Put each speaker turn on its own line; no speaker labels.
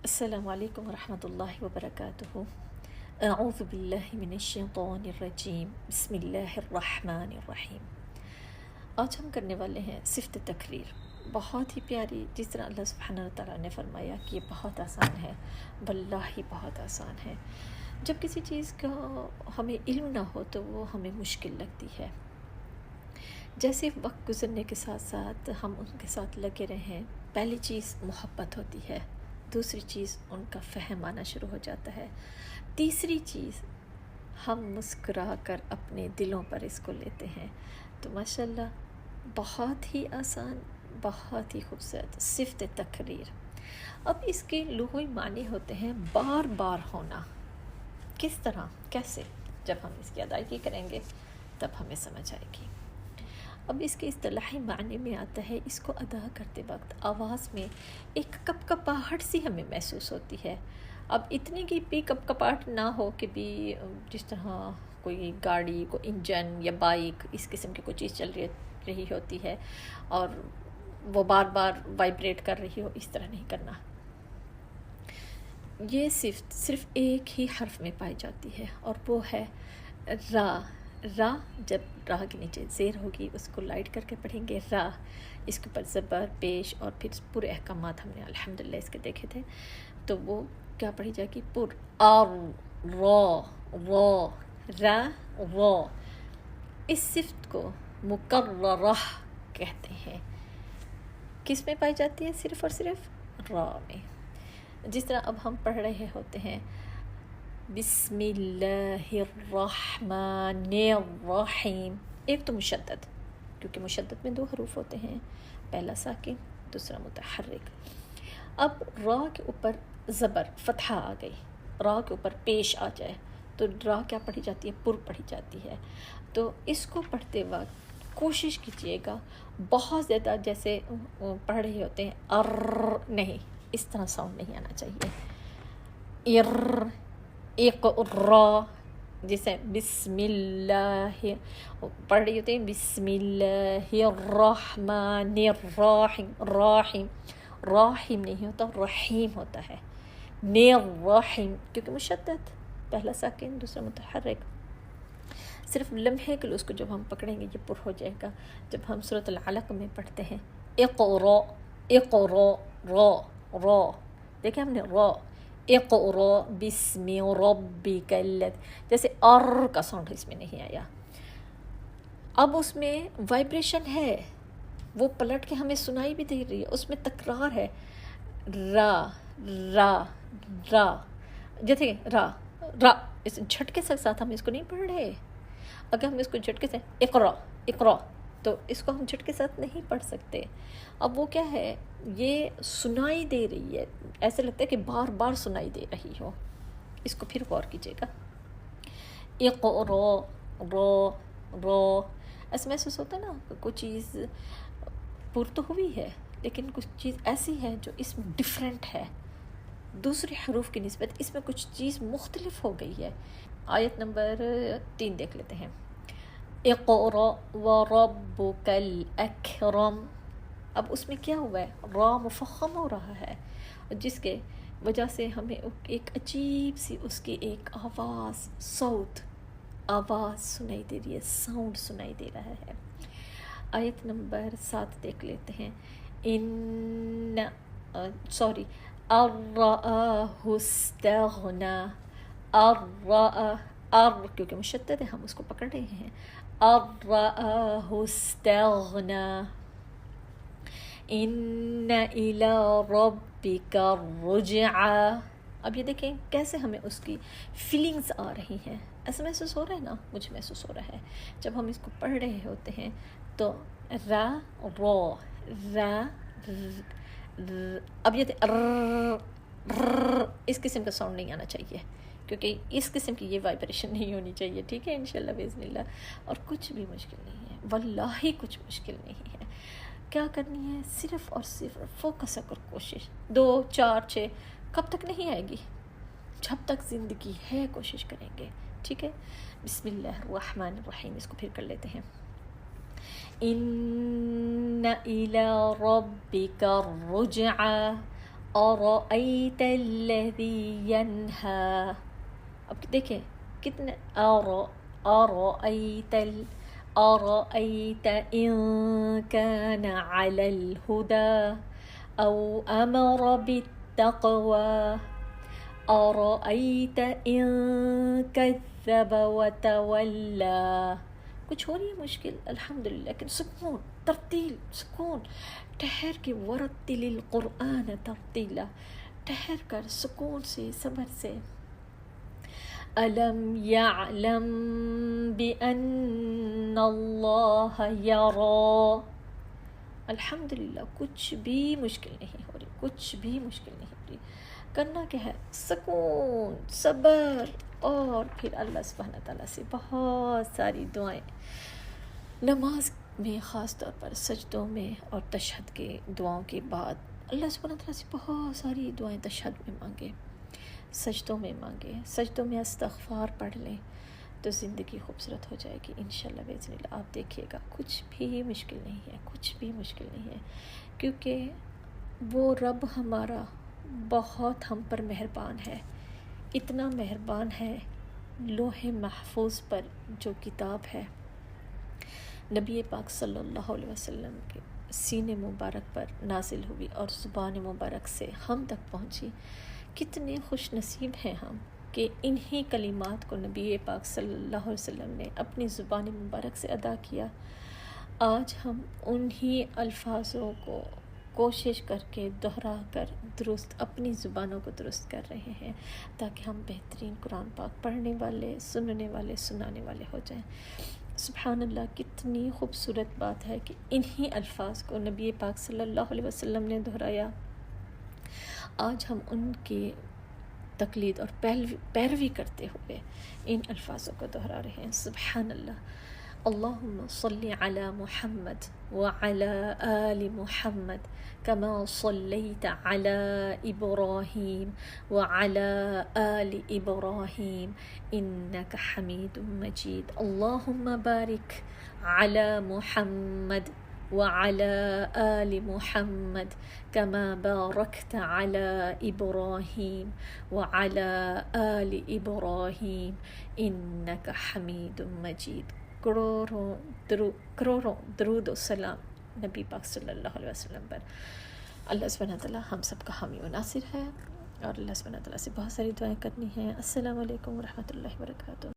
السلام علیکم ورحمۃ اللہ وبرکاتہ۔ اعوذ باللہ من الشیطان الرجیم، بسم اللہ الرحمن الرحیم۔ آج ہم کرنے والے ہیں صفت تقریر، بہت ہی پیاری، جس طرح اللہ سبحانہ وتعالیٰ نے فرمایا کہ یہ بہت آسان ہے، واللہ بہت آسان ہے۔ جب کسی چیز کا ہمیں علم نہ ہو تو وہ ہمیں مشکل لگتی ہے۔ جیسے وقت گزرنے کے ساتھ ساتھ ہم ان کے ساتھ لگے رہیں، پہلی چیز محبت ہوتی ہے، دوسری چیز ان کا فہم آنا شروع ہو جاتا ہے، تیسری چیز ہم مسکرا کر اپنے دلوں پر اس کو لیتے ہیں۔ تو ماشاءاللہ بہت ہی آسان، بہت ہی خوبصورت صفت تقریر۔ اب اس کے لغوی معنی ہوتے ہیں بار بار ہونا۔ کس طرح، کیسے؟ جب ہم اس کی ادائیگی کریں گے تب ہمیں سمجھ آئے گی۔ اب اس کے اصطلاحی معنی میں آتا ہے، اس کو ادا کرتے وقت آواز میں ایک کپ کپاہٹ سی ہمیں محسوس ہوتی ہے۔ اب اتنی کی بھی کپ کپاہٹ نہ ہو کہ بھی جس طرح کوئی گاڑی کو انجن یا بائک اس قسم کی کوئی چیز چل رہی ہوتی ہے اور وہ بار بار وائبریٹ کر رہی ہو، اس طرح نہیں کرنا۔ یہ صرف ایک ہی حرف میں پائی جاتی ہے اور وہ ہے را۔ را، جب راہ کے نیچے زیر ہوگی اس کو لائٹ کر کے پڑھیں گے را، اس کے اوپر زبر پیش اور پھر پورے احکامات ہم نے الحمدللہ اس کے دیکھے تھے، تو وہ کیا پڑھی جائے گی؟ پر آر را را را را۔ اس صفت کو مکررہ کہتے ہیں۔ کس میں پائی جاتی ہے؟ صرف اور صرف را میں۔ جس طرح اب ہم پڑھ رہے ہوتے ہیں بسم اللہ الرحمن الرحیم، ایک تو مشدد، کیونکہ مشدد میں 2 حروف ہوتے ہیں، پہلا ساکن دوسرا متحرک۔ اب را کے اوپر زبر فتحہ آ گئی، را کے اوپر پیش آ جائے تو را کیا پڑھی جاتی ہے؟ پر پڑھی جاتی ہے۔ تو اس کو پڑھتے وقت کوشش کیجئے گا بہت زیادہ جیسے پڑھ رہے ہوتے ہیں نہیں، اس طرح ساؤنڈ نہیں آنا چاہیے۔ اقرا، جیسے بسم اللہ پڑھ رہی ہوتے ہیں بسم اللہ الرحمن الرحیم، راحم راحم نہیں ہوتا، رحیم ہوتا ہے، رحیم، کیونکہ مشدد، پہلا ساکن دوسرا متحرک۔ صرف لمحے کے لیے اس کو جب ہم پکڑیں گے یہ پر ہو جائے گا۔ جب ہم سورۃ العلق میں پڑھتے ہیں اقرا اقرا را را، دیکھیں ہم نے را، اقرا بسم ربک الذی، جیسے ار کا ساؤنڈ اس میں نہیں آیا۔ اب اس میں وائبریشن ہے، وہ پلٹ کے ہمیں سنائی بھی دے رہی ہے، اس میں تکرار ہے، را را را، جیسے را را، اس جھٹکے سے ساتھ ہم اس کو نہیں پڑھ رہے۔ اگر ہم اس کو جھٹکے سے اقرا اقرا تو اس کو ہم جھٹکے ساتھ نہیں پڑھ سکتے۔ اب وہ کیا ہے، یہ سنائی دے رہی ہے، ایسے لگتا ہے کہ بار بار سنائی دے رہی ہو۔ اس کو پھر غور کیجیے گا، اقرا را را، ایسے محسوس ہوتا ہے نا کوئی چیز پر تو ہوئی ہے لیکن کچھ چیز ایسی ہے جو اس میں ڈیفرنٹ ہے، دوسرے حروف کی نسبت اس میں کچھ چیز مختلف ہو گئی ہے۔ آیت نمبر 3 دیکھ لیتے ہیں، اقرا وربک الاکرم۔ اب اس میں کیا ہوا ہے؟ را مفخم ہو رہا ہے، جس کے وجہ سے ہمیں ایک عجیب سی اس کی ایک آواز، آواز سنائی دے رہی ہے، ساؤنڈ سنائی دے رہا ہے۔ آیت نمبر 7 دیکھ لیتے ہیں، الرآہ استغنی، کیونکہ مشدد ہے ہم اس کو پکڑ رہے ہیں، الرآہ استغنی، ان الی ربک الرجعی۔ اب یہ دیکھیں کیسے ہمیں اس کی فیلنگز آ رہی ہیں، ایسا محسوس ہو رہا ہے نا، مجھے محسوس ہو رہا ہے جب ہم اس کو پڑھ رہے ہوتے ہیں تو را را را، اب یہ اس قسم کا ساؤنڈ نہیں آنا چاہیے، کیونکہ اس قسم کی یہ وائبریشن نہیں ہونی چاہیے، ٹھیک ہے انشاءاللہ باذن اللہ۔ اور کچھ بھی مشکل نہیں ہے، واللہ کچھ مشکل نہیں ہے۔ کیا کرنی ہے؟ صرف اور صرف فوکس اور کوشش، 2 4 6 کب تک نہیں آئے گی؟ جب تک زندگی ہے کوشش کریں گے، ٹھیک ہے۔ بسم اللہ الرحمن الرحیم، اس کو پھر کر لیتے ہیں، ان الی ربک الرجعی، أرأيت الذي ينهى. اب دیکھیں کتنے أرأيت أرأيت إن كان على الهدى أو أمر بالتقوى أرأيت إن كذب وتولى. کچھ ہو رہی ہے مشکل الحمدللہ، لیکن سکون، ترتیل، سکون، ٹھہر کے ورتل القرآن ترتیلا، ٹھہر کر سکون سے، صبر سے. ألم يعلم بأن الله يرى. الحمدللہ کچھ بھی مشکل نہیں ہو رہی، کچھ بھی مشکل نہیں ہو رہی. کرنا کیا ہے؟ سکون، صبر، اور پھر اللہ سبحانہ تعالیٰ سے بہت ساری دعائیں نماز میں، خاص طور پر سجدوں میں اور تشہد کے دعاؤں کے بعد اللہ سبحانہ تعالیٰ سے بہت ساری دعائیں تشہد میں مانگے، سجدوں میں مانگے، سجدوں میں استغفار پڑھ لیں تو زندگی خوبصورت ہو جائے گی انشاءاللہ باذن اللہ. آپ دیکھیے گا کچھ بھی مشکل نہیں ہے، کچھ بھی مشکل نہیں ہے، کیونکہ وہ رب ہمارا بہت ہم پر مہربان ہے. اتنا مہربان ہے، لوح محفوظ پر جو کتاب ہے نبی پاک صلی اللہ علیہ وسلم کے سینے مبارک پر نازل ہوئی اور زبان مبارک سے ہم تک پہنچی. کتنے خوش نصیب ہیں ہم کہ انہی کلمات کو نبی پاک صلی اللہ علیہ وسلم نے اپنی زبان مبارک سے ادا کیا. آج ہم انہی الفاظوں کو کوشش کر کے دہرا کر درست اپنی زبانوں کو درست کر رہے ہیں تاکہ ہم بہترین قرآن پاک پڑھنے والے، سننے والے، سنانے والے ہو جائیں. سبحان اللہ، کتنی خوبصورت بات ہے کہ انہی الفاظ کو نبی پاک صلی اللہ علیہ وسلم نے دہرایا. آج ہم ان کی تقلید اور پیروی کرتے ہوئے ان الفاظوں کو دہرا رہے ہیں. سبحان اللہ. اللہم صلی علی محمد وعلی آل محمد کما صلیت علی ابراہیم وعلی آل ابراہیم انک حمید مجید. اللہم بارک علی محمد وعلى آل محمد كما باركت على إبراهيم وعلى آل إبراهيم إنك حميد مجید. کروڑوں درود و سلام نبی پاک صلی اللہ علیہ وسلم پر. اللہ سبحانہ تعالیٰ ہم سب کا حامی و ناصر ہے اور اللہ سبحانہ تعالیٰ سے بہت ساری دعائیں کرنی ہیں. السلام علیکم ورحمۃ اللہ وبرکاتہ.